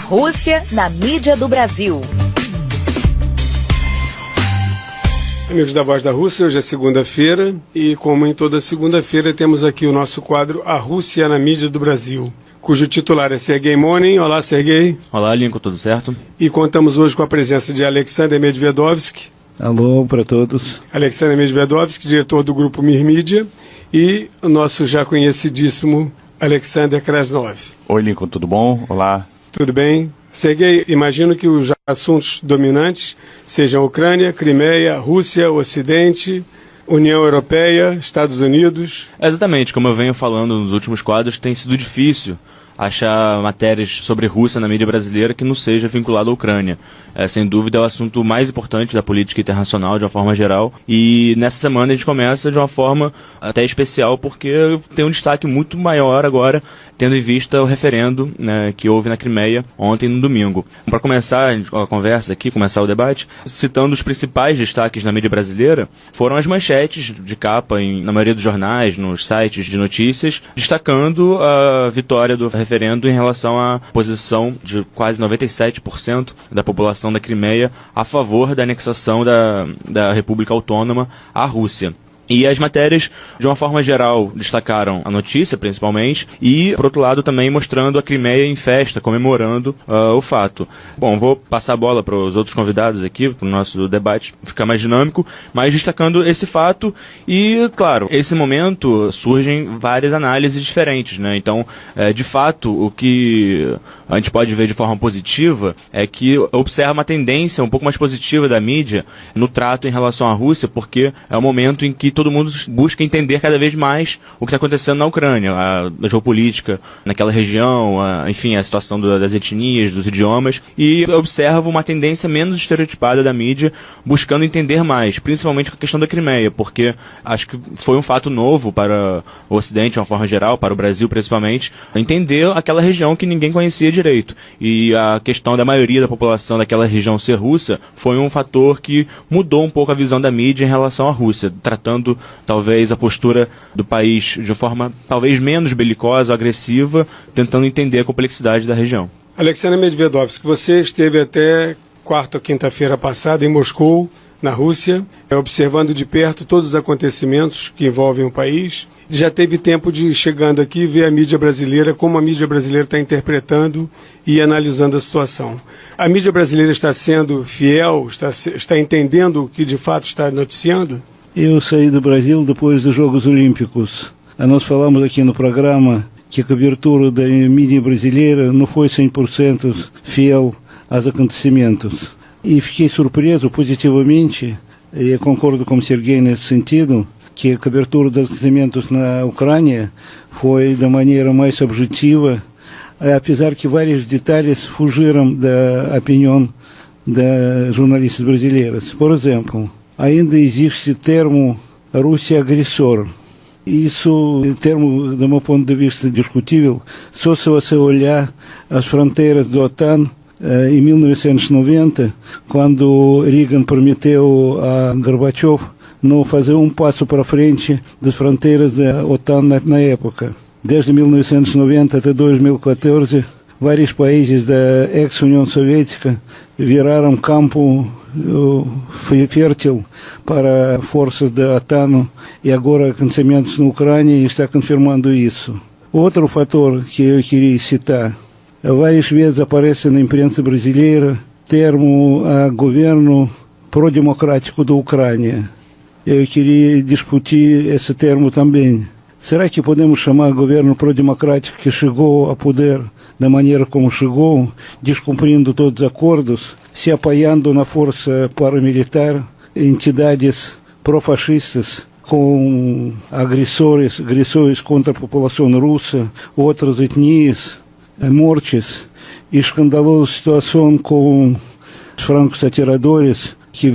Rússia na mídia do Brasil. Amigos da Voz da Rússia, hoje é segunda-feira e, como em toda segunda-feira, temos aqui o nosso quadro A Rússia na mídia do Brasil, cujo titular é Sergei Monin. Olá, Sergei. Olá, Lincoln, tudo certo? E contamos hoje com a presença de Alexander Medvedovsky. Alô para todos. Alexander Medvedovsky, diretor do grupo Mir Mídia, e o nosso já conhecidíssimo Alexander Krasnov. Oi, Lincoln, tudo bom? Olá. Tudo bem? Sergei, imagino que os assuntos dominantes sejam Ucrânia, Crimeia, Rússia, Ocidente, União Europeia, Estados Unidos. Exatamente, como eu venho falando nos últimos quadros, tem sido difícil achar matérias sobre Rússia na mídia brasileira que não seja vinculado à Ucrânia. Sem dúvida é o assunto mais importante da política internacional de uma forma geral, e nessa semana a gente começa de uma forma até especial porque tem um destaque muito maior agora, tendo em vista o referendo, né, que houve na Crimeia ontem no domingo. Para começar a conversa aqui, começar o debate, citando os principais destaques na mídia brasileira, foram as manchetes de capa na maioria dos jornais, nos sites de notícias, destacando a vitória do referendo em relação à posição de quase 97% da população da Crimeia a favor da anexação da República Autônoma à Rússia. E as matérias, de uma forma geral, destacaram a notícia, principalmente, e, por outro lado, também mostrando a Crimeia em festa, comemorando o fato. Bom, vou passar a bola para os outros convidados aqui, para o nosso debate ficar mais dinâmico, mas destacando esse fato e, claro, esse momento surgem várias análises diferentes, né? Então, de fato, o que a gente pode ver de forma positiva é que observa uma tendência um pouco mais positiva da mídia no trato em relação à Rússia, porque é o momento em que todo mundo busca entender cada vez mais o que está acontecendo na Ucrânia, a geopolítica naquela região, enfim, a situação das etnias, dos idiomas, e observa uma tendência menos estereotipada da mídia, buscando entender mais, principalmente com a questão da Crimeia, porque acho que foi um fato novo para o Ocidente, de uma forma geral, para o Brasil principalmente, entender aquela região que ninguém conhecia direito. E a questão da maioria da população daquela região ser russa foi um fator que mudou um pouco a visão da mídia em relação à Rússia, tratando talvez a postura do país de forma talvez menos belicosa, agressiva, tentando entender a complexidade da região. Alexander Medvedovsky, você esteve até quarta ou quinta-feira passada em Moscou, na Rússia, observando de perto todos os acontecimentos que envolvem o país. Já teve tempo de, chegando aqui, ver a mídia brasileira, como a mídia brasileira está interpretando e analisando a situação. A mídia brasileira está sendo fiel, está entendendo o que de fato está noticiando? Eu saí do Brasil depois dos Jogos Olímpicos. Nós falamos aqui no programa que a cobertura da mídia brasileira não foi 100% fiel aos acontecimentos. E fiquei surpreso positivamente, e concordo com o Sergei nesse sentido, que a cobertura dos acontecimentos na Ucrânia foi da maneira mais objetiva, apesar que vários detalhes fugiram da opinião das jornalistas brasileiras. Por exemplo, ainda existe o termo Rússia agressor. Isso é um termo, do meu ponto de vista, discutível. Só se você olhar as fronteiras da OTAN em 1990, quando Reagan prometeu a Gorbachev não fazer um passo para frente das fronteiras da OTAN na época. Desde 1990 até 2014, vários países da ex-União Soviética viraram campo fértil para forças da OTAN, e agora acontecimentos na Ucrânia está confirmando isso. Outro fator que eu queria citar, várias vezes aparece na imprensa brasileira termo governo pro-democrático da Ucrânia. Eu queria discutir esse termo também. Será que podemos chamar governo pro-democrático que chegou ao poder da maneira como chegou, descumprindo todos os acordos, se apoiando na força paramilitar, entidades pró-fascistas com agressores contra a população russa, outras etnias, mortes, e escandalosa situação com os francos atiradores que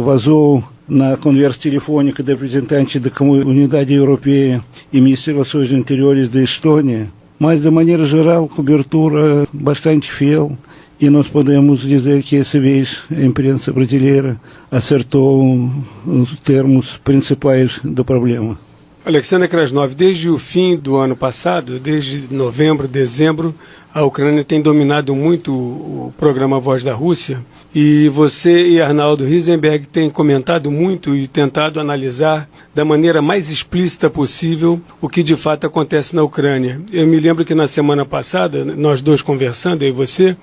vazou na conversa telefônica do representante da Comunidade Europeia e Ministério das Relações Interiores da Estônia. Mas, de maneira geral, cobertura bastante fiel, e nós podemos dizer que, essa vez, a imprensa brasileira acertou os termos principais do problema. Alexander Krasnov, desde o fim do ano passado, desde novembro, dezembro, a Ucrânia tem dominado muito o programa Voz da Rússia, e você e Arnaldo Risenberg têm comentado muito e tentado analisar da maneira mais explícita possível o que de fato acontece na Ucrânia. Eu me lembro que na semana passada, nós dois conversando, eu e você,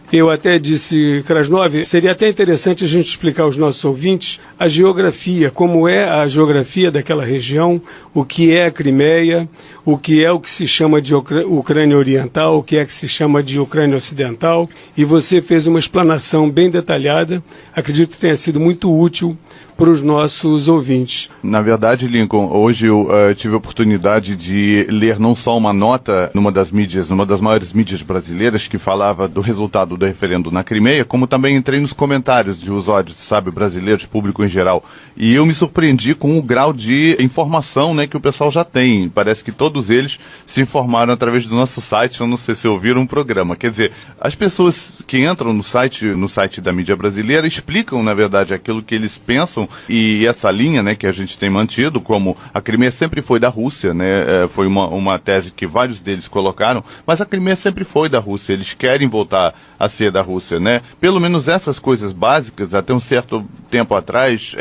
eu até disse, Krasnov, seria até interessante a gente explicar aos nossos ouvintes a geografia, como é a geografia daquela região, o que é a Crimeia, o que se chama de Ucrânia Oriental, o que se chama de Ucrânia Ocidental, e você fez uma explanação bem detalhada, acredito que tenha sido muito útil para os nossos ouvintes. Na verdade, Lincoln, hoje eu tive a oportunidade de ler não só uma nota numa das maiores mídias brasileiras, que falava do resultado do referendo na Crimeia, como também entrei nos comentários de usuários, brasileiros, público em geral. E eu me surpreendi com o grau de informação, né, que o pessoal já tem. Parece que todos eles se informaram através do nosso site, eu não sei se ouviram um programa. Quer dizer, as pessoas que entram no site da mídia brasileira explicam, na verdade, aquilo que eles pensam. E essa linha, né, que a gente tem mantido, como a Crimeia sempre foi da Rússia, né, foi uma tese que vários deles colocaram, mas a Crimeia sempre foi da Rússia, eles querem voltar a ser da Rússia, né? Pelo menos essas coisas básicas, até um certo tempo atrás,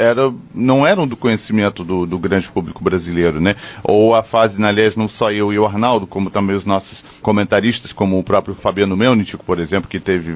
não eram do conhecimento do grande público brasileiro, né? Ou a fase, aliás, não só eu e o Arnaldo, como também os nossos comentaristas, como o próprio Fabiano Melnick, por exemplo, que teve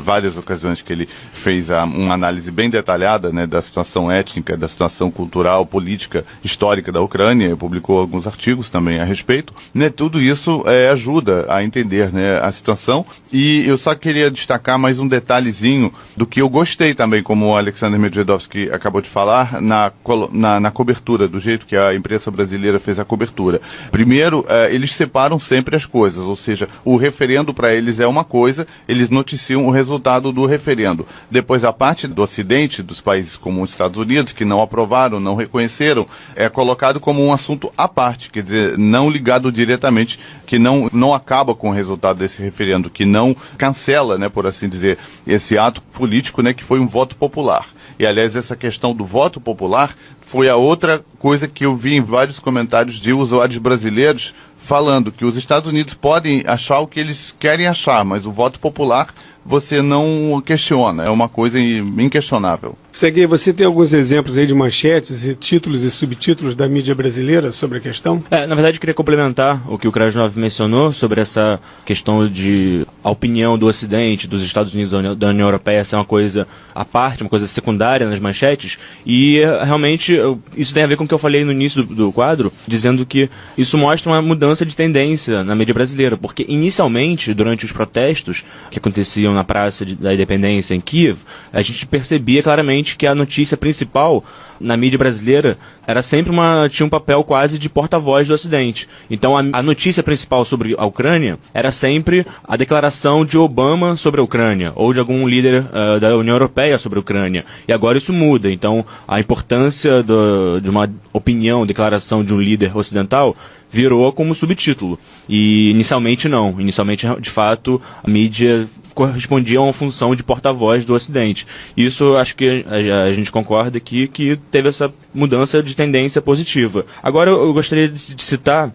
várias ocasiões que ele fez uma análise bem detalhada, né, da situação étnica, da situação cultural, política, histórica da Ucrânia, publicou alguns artigos também a respeito, né? Tudo isso ajuda a entender, né, a situação. E eu só queria destacar mais um detalhezinho do que eu gostei também, como o Alexander Medvedovsky acabou de falar, na cobertura, do jeito que a imprensa brasileira fez a cobertura. Primeiro, eles separam sempre as coisas, ou seja, o referendo para eles é uma coisa, eles noticiam o resultado do referendo. Depois, a parte do Ocidente, dos países como os Estados Unidos, que não aprovaram, não reconheceram, é colocado como um assunto à parte, quer dizer, não ligado diretamente, que não acaba com o resultado desse referendo, que não cancela, né, por assim dizer, esse ato político, né, que foi um voto popular. E, aliás, essa questão do voto popular foi a outra coisa que eu vi em vários comentários de usuários brasileiros falando que os Estados Unidos podem achar o que eles querem achar, mas o voto popular você não questiona, é uma coisa inquestionável. Serguei, você tem alguns exemplos aí de manchetes, e títulos e subtítulos da mídia brasileira sobre a questão? Na verdade, eu queria complementar o que o Krasnov mencionou sobre essa questão de a opinião do Ocidente, dos Estados Unidos, da União Europeia ser uma coisa à parte, uma coisa secundária nas manchetes, e realmente isso tem a ver com o que eu falei no início do quadro, dizendo que isso mostra uma mudança de tendência na mídia brasileira, porque inicialmente, durante os protestos que aconteciam na Praça da Independência em Kiev, a gente percebia claramente que a notícia principal na mídia brasileira era sempre tinha um papel quase de porta-voz do Ocidente. Então a notícia principal sobre a Ucrânia era sempre a declaração de Obama sobre a Ucrânia, ou de algum líder da União Europeia sobre a Ucrânia. E agora isso muda. Então a importância de uma opinião, declaração de um líder ocidental virou como subtítulo. E inicialmente não. Inicialmente, de fato, a mídia correspondia a uma função de porta-voz do Ocidente. Isso acho que a gente concorda aqui que teve essa mudança de tendência positiva. Agora eu gostaria de citar,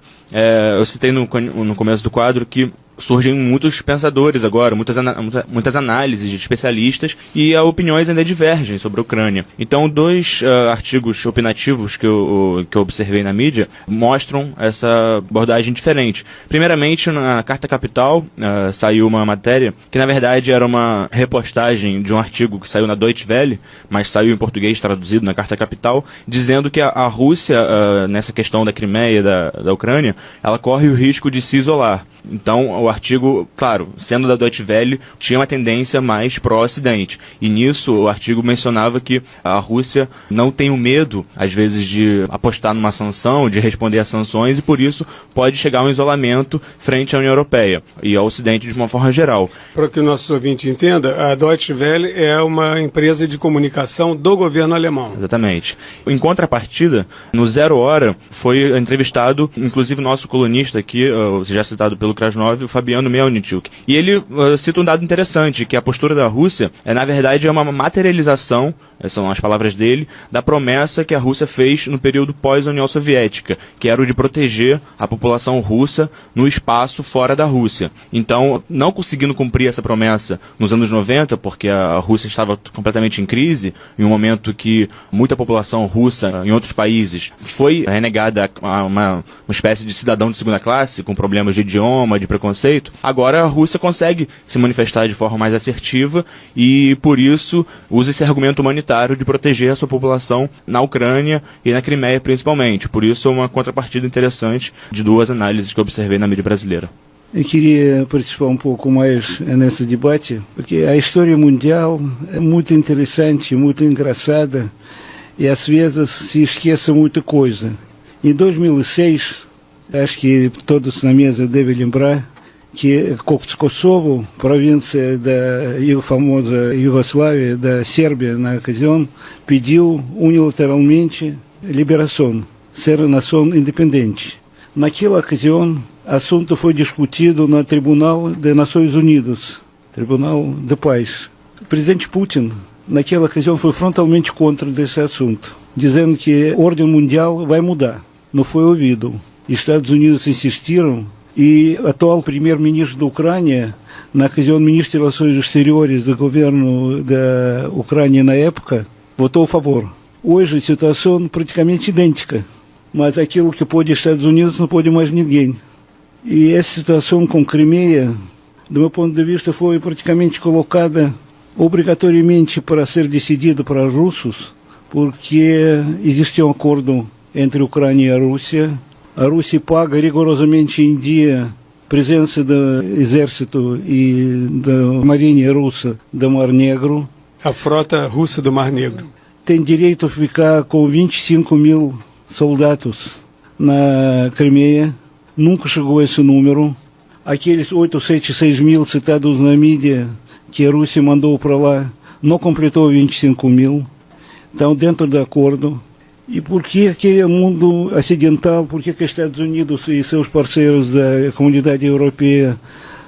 eu citei no começo do quadro que surgem muitos pensadores agora, muitas análises de especialistas e opiniões ainda divergem sobre a Ucrânia. Então, dois artigos opinativos que eu observei na mídia mostram essa abordagem diferente. Primeiramente, na Carta Capital saiu uma matéria que, na verdade, era uma repostagem de um artigo que saiu na Deutsche Welle, mas saiu em português traduzido na Carta Capital, dizendo que a Rússia, nessa questão da Crimeia e da Ucrânia, ela corre o risco de se isolar. Então, o artigo, claro, sendo da Deutsche Welle, tinha uma tendência mais pró-Ocidente. E nisso, o artigo mencionava que a Rússia não tem o medo, às vezes, de apostar numa sanção, de responder a sanções, e por isso pode chegar a um isolamento frente à União Europeia e ao Ocidente de uma forma geral. Para que o nosso ouvinte entenda, a Deutsche Welle é uma empresa de comunicação do governo alemão. Exatamente. Em contrapartida, no Zero Hora, foi entrevistado, inclusive o nosso colunista aqui, já citado pelo Krasnov, o Fabiano Melnichuk. E ele cita um dado interessante, que a postura da Rússia na verdade, é uma materialização, são as palavras dele, da promessa que a Rússia fez no período pós-União Soviética, que era o de proteger a população russa no espaço fora da Rússia. Então, não conseguindo cumprir essa promessa nos anos 90, porque a Rússia estava completamente em crise, em um momento que muita população russa em outros países foi renegada a uma espécie de cidadão de segunda classe, com problemas de idioma, de preconceito, agora a Rússia consegue se manifestar de forma mais assertiva e, por isso, usa esse argumento humanitário de proteger a sua população na Ucrânia e na Crimeia, principalmente. Por isso, é uma contrapartida interessante de duas análises que eu observei na mídia brasileira. Eu queria participar um pouco mais nesse debate, porque a história mundial é muito interessante, muito engraçada, e às vezes se esquece muita coisa. Em 2006, acho que todos na mesa devem lembrar, que Kosovo, província da famosa Iugoslávia, da Sérvia na ocasião, pediu unilateralmente liberação, ser nação independente. Naquela ocasião, o assunto foi discutido no Tribunal das Nações Unidas, Tribunal de Paz. O presidente Putin, naquela ocasião, foi frontalmente contra desse assunto, dizendo que a ordem mundial vai mudar. Não foi ouvido. Estados Unidos insistiram e o atual primeiro-ministro da Ucrânia, na ocasião ministro de Relações Exteriores do governo da Ucrânia na época, votou a favor. Hoje a situação é praticamente idêntica, mas aquilo que pode Estados Unidos não pode mais ninguém. E essa situação com Crimeia, do meu ponto de vista, foi praticamente colocada obrigatoriamente para ser decidida para os russos, porque existia um acordo entre a Ucrânia e a Rússia. A Rússia paga rigorosamente em dia a presença do exército e da marinha russa do Mar Negro. A frota russa do Mar Negro. Tem direito a ficar com 25 mil soldados na Crimeia. Nunca chegou a esse número. Aqueles 806 mil citados na mídia que a Rússia mandou para lá não completou 25 mil. Estão dentro do acordo. E por que o mundo ocidental, por que os Estados Unidos e seus parceiros da comunidade europeia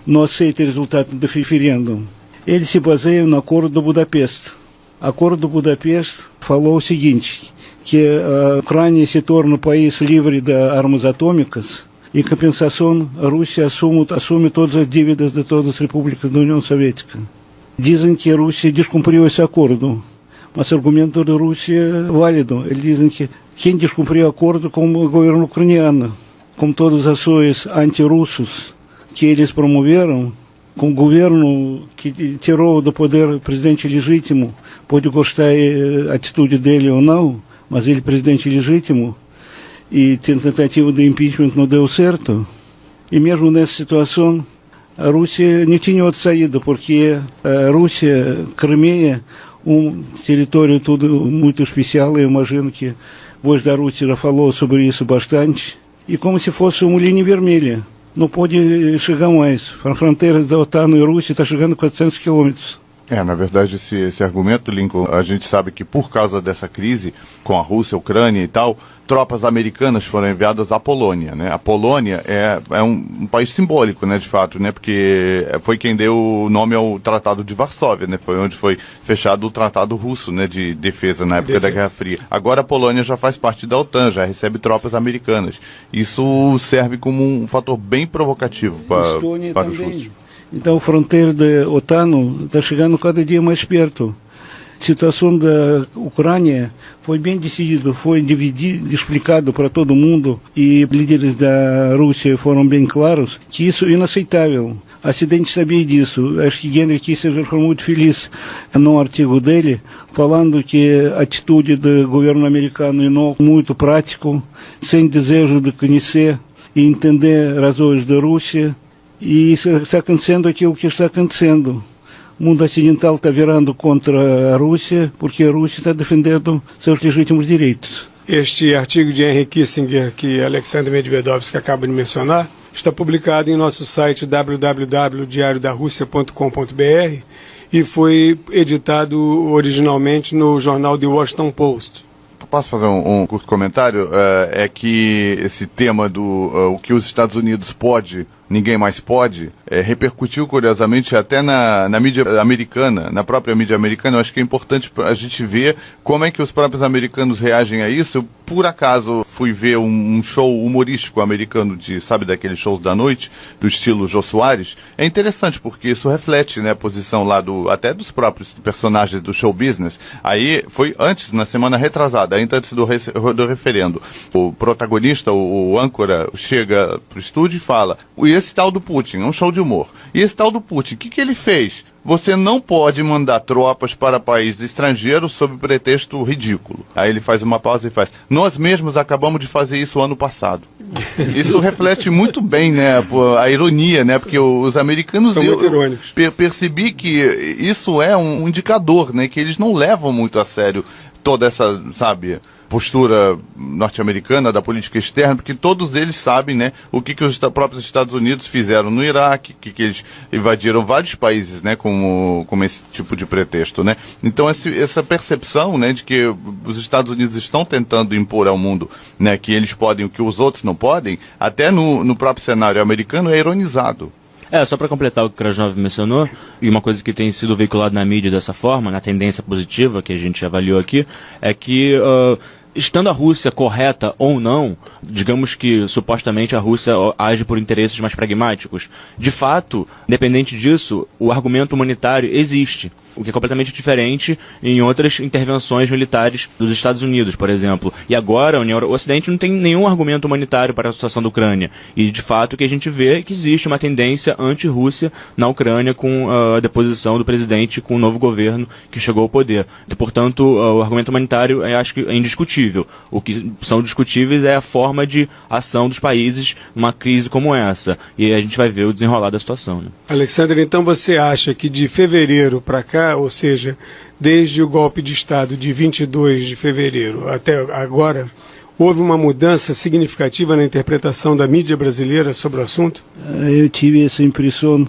não aceitam o resultado do referendo? Eles se baseiam no Acordo de Budapeste. O Acordo de Budapeste falou o seguinte, que a Ucrânia se torna um país livre de armas atômicas. Em compensação, a Rússia assume todas as dívidas de todas as repúblicas da União Soviética. Dizem que a Rússia descumpriu esse acordo. Mas o argumento da Rússia é válido. Eles dizem que quem descumpriu o acordo com o governo ucraniano, com todas as ações anti-russos que eles promoveram, com o governo que tirou do poder o presidente legítimo, pode gostar da atitude dele ou não, mas ele é presidente legítimo, e tentativa de impeachment não deu certo. E mesmo nessa situação, a Rússia não tinha outra saída, porque a Rússia, Crimeia, um território tudo muito especial, eu imagino que a voz da Rússia já falou sobre isso bastante, e como se fosse uma linha vermelha, não pode chegar mais. A fronteira da OTAN e a Rússia está chegando a 400 quilômetros. Na verdade, esse argumento, Lincoln, a gente sabe que por causa dessa crise com a Rússia, a Ucrânia e tal, tropas americanas foram enviadas à Polônia, né? A Polônia é um país simbólico, né, de fato, né? Porque foi quem deu o nome ao Tratado de Varsóvia, né? Foi onde foi fechado o Tratado Russo, né, de defesa na época da Guerra Fria. Agora a Polônia já faz parte da OTAN, já recebe tropas americanas. Isso serve como um fator bem provocativo para os russos. Então a fronteira da OTAN está chegando cada dia mais perto. A situação da Ucrânia foi bem decidida, foi dividida, explicado para todo mundo, e líderes da Rússia foram bem claros que isso é inaceitável. A Ocidente sabia disso. Acho que Henry Kissinger foi muito feliz no artigo dele, falando que a atitude do governo americano é não muito prático, sem desejo de conhecer e entender razões da Rússia. E está acontecendo aquilo que está acontecendo. O mundo ocidental está virando contra a Rússia, porque a Rússia está defendendo seus legítimos direitos. Este artigo de Henry Kissinger, que Alexander Medvedovsky acaba de mencionar, está publicado em nosso site www.diariodarussia.com.br e foi editado originalmente no jornal The Washington Post. Posso fazer um curto comentário? É que esse tema do o que os Estados Unidos pode, ninguém mais pode, repercutiu curiosamente até na mídia americana, na própria mídia americana. Eu acho que é importante a gente ver como é que os próprios americanos reagem a isso. Eu, por acaso, fui ver um show humorístico americano sabe, daqueles shows da noite, do estilo Jô Soares. É interessante, porque isso reflete, né, a posição lá até dos próprios personagens do show business. Aí, foi antes, na semana retrasada, ainda antes do referendo. O protagonista, o âncora, chega pro estúdio e fala: e esse tal do Putin, é um show de humor. E esse tal do Putin, o que ele fez? Você não pode mandar tropas para países estrangeiros sob pretexto ridículo. Aí ele faz uma pausa e faz: nós mesmos acabamos de fazer isso ano passado. Isso reflete muito bem, né, a ironia, né, porque os americanos... São muito irônicos. Percebi que isso é um indicador, né, que eles não levam muito a sério toda essa, sabe, postura norte-americana da política externa, porque todos eles sabem, né, o que os próprios Estados Unidos fizeram no Iraque, que eles invadiram vários países, né, como esse tipo de pretexto, né. Então essa percepção, né, de que os Estados Unidos estão tentando impor ao mundo, né, que eles podem o que os outros não podem, até no próprio cenário americano é ironizado. Só para completar o que o Krasnov mencionou, e uma coisa que tem sido veiculado na mídia dessa forma, na tendência positiva que a gente avaliou aqui, é que estando a Rússia correta ou não, digamos que supostamente a Rússia age por interesses mais pragmáticos, de fato, independente disso, o argumento humanitário existe, o que é completamente diferente em outras intervenções militares dos Estados Unidos, por exemplo. E agora o Ocidente não tem nenhum argumento humanitário para a situação da Ucrânia. E, de fato, o que a gente vê é que existe uma tendência anti-Rússia na Ucrânia com a deposição do presidente, com o novo governo que chegou ao poder. E, portanto, o argumento humanitário acho que é indiscutível. O que são discutíveis é a forma de ação dos países numa crise como essa. E a gente vai ver o desenrolar da situação, né? Alexander, então você acha que de fevereiro para cá, ou seja, desde o golpe de Estado de 22 de fevereiro até agora, houve uma mudança significativa na interpretação da mídia brasileira sobre o assunto? Eu tive essa impressão,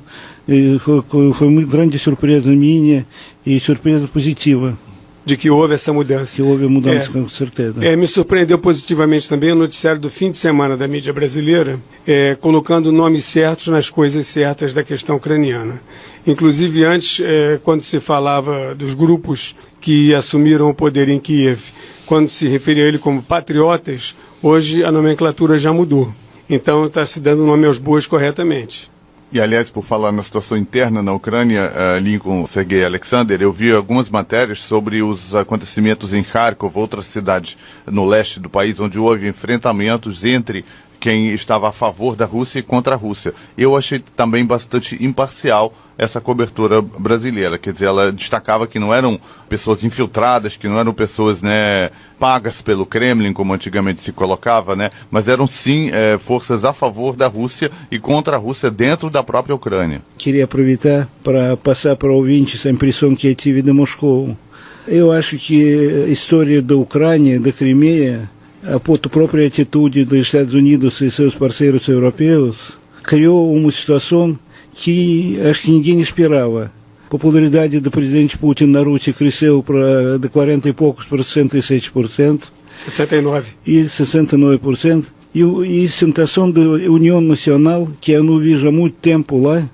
foi muito grande surpresa minha e surpresa positiva. De que houve essa mudança. Que houve mudança, com certeza. Me surpreendeu positivamente também o noticiário do fim de semana da mídia brasileira, colocando nomes certos nas coisas certas da questão ucraniana. Inclusive, antes, quando se falava dos grupos que assumiram o poder em Kiev, quando se referia a ele como patriotas, hoje a nomenclatura já mudou. Então, está se dando nome aos bois corretamente. E, aliás, por falar na situação interna na Ucrânia, Lincoln, Sergei Alexander, eu vi algumas matérias sobre os acontecimentos em Kharkov, outra cidade no leste do país, onde houve enfrentamentos entre quem estava a favor da Rússia e contra a Rússia. Eu achei também bastante imparcial essa cobertura brasileira, quer dizer, ela destacava que não eram pessoas infiltradas, que não eram pessoas, né, pagas pelo Kremlin, como antigamente se colocava, né, mas eram sim forças a favor da Rússia e contra a Rússia dentro da própria Ucrânia. Queria aproveitar para passar para o ouvinte essa impressão que eu tive de Moscou. Eu acho que a história da Ucrânia, da Crimeia, a própria atitude dos Estados Unidos e seus parceiros europeus criou uma situação que acho que ninguém esperava. A popularidade do presidente Putin na Rússia cresceu de 40 e poucos para 67%. 69%. E 69%. E a sensação de união nacional, que eu não vejo há muito tempo lá,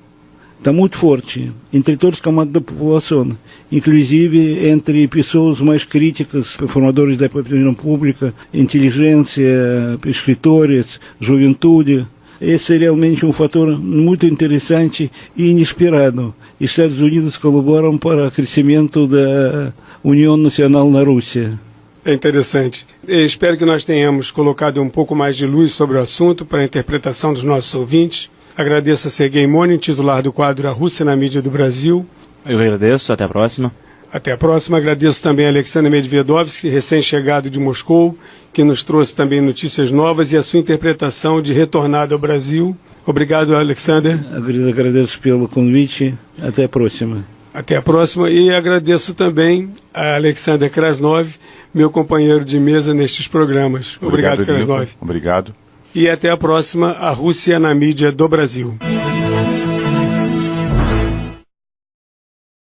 está muito forte entre todos os camadas da população, inclusive entre pessoas mais críticas, formadores da opinião pública, inteligência, escritores, juventude. Esse é realmente um fator muito interessante e inesperado. Estados Unidos colaboram para o crescimento da União Nacional na Rússia. É interessante. Eu espero que nós tenhamos colocado um pouco mais de luz sobre o assunto para a interpretação dos nossos ouvintes. Agradeço a Sergei Monin, titular do quadro A Rússia na Mídia do Brasil. Eu agradeço, até a próxima. Até a próxima. Agradeço também a Alexander Medvedovsky, recém-chegado de Moscou, que nos trouxe também notícias novas e a sua interpretação de Retornado ao Brasil. Obrigado, Alexander. Agradeço pelo convite. Até a próxima. Até a próxima. E agradeço também a Alexander Krasnov, meu companheiro de mesa nestes programas. Obrigado, Krasnov. Obrigado. E até a próxima, A Rússia na Mídia do Brasil.